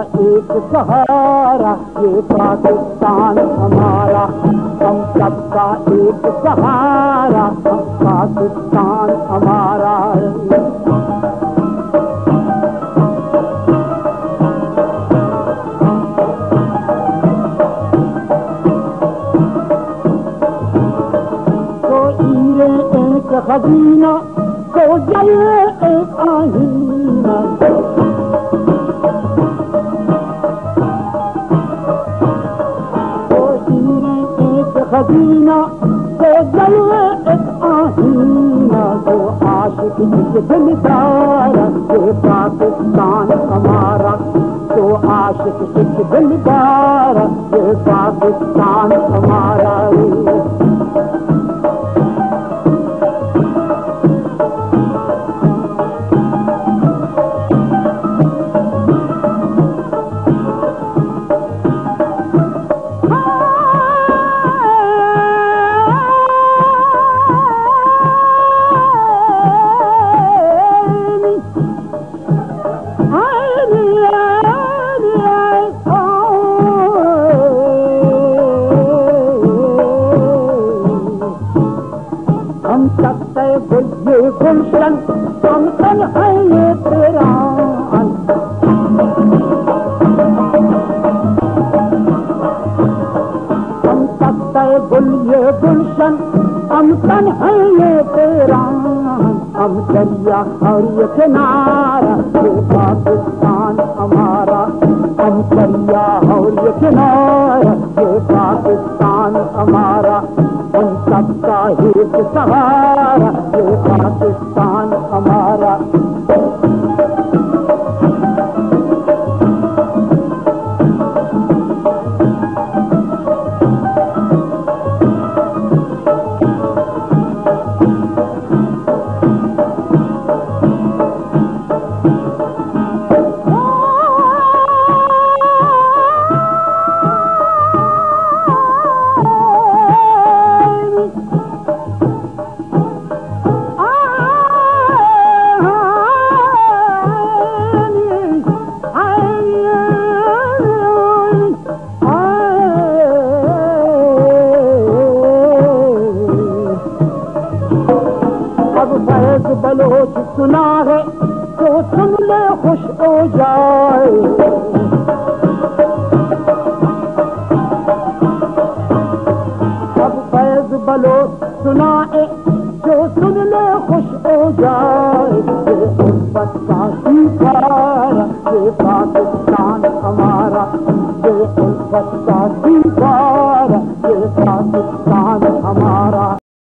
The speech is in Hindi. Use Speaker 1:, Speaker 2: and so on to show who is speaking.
Speaker 1: एक सहारा ये पाकिस्तान हमारा, हम सबका एक सहारा पाकिस्तान हमारा। तो हीरे एक खजीना, तो जले एक आईना, खजीना तो जलवे एक आहीना, तो आशिक एक दिलदार ये पाकिस्तान हमारा, तो आशिक एक दिलदार ये पाकिस्तान हमारा। हम सकते ये गुलशन, हम तन है ये तेरा, हम सकते ये गुलशन, हम तन है ये तेरा, हम दरिया और ये किनारा ये पाकिस्तान हमारा, हम दरिया और ये किनारा ये पाकिस्तान हमारा, हम सबका एक सहारा ये पाकिस्तान हमारा। बलोच सुना है तो सुन ले खुश हो जाए, अब फैज बलोच सुनाए जो सुन ले खुश हो जाए, ये उल्फत का शिकार ये पाकिस्तान हमारा, ये उल्फत का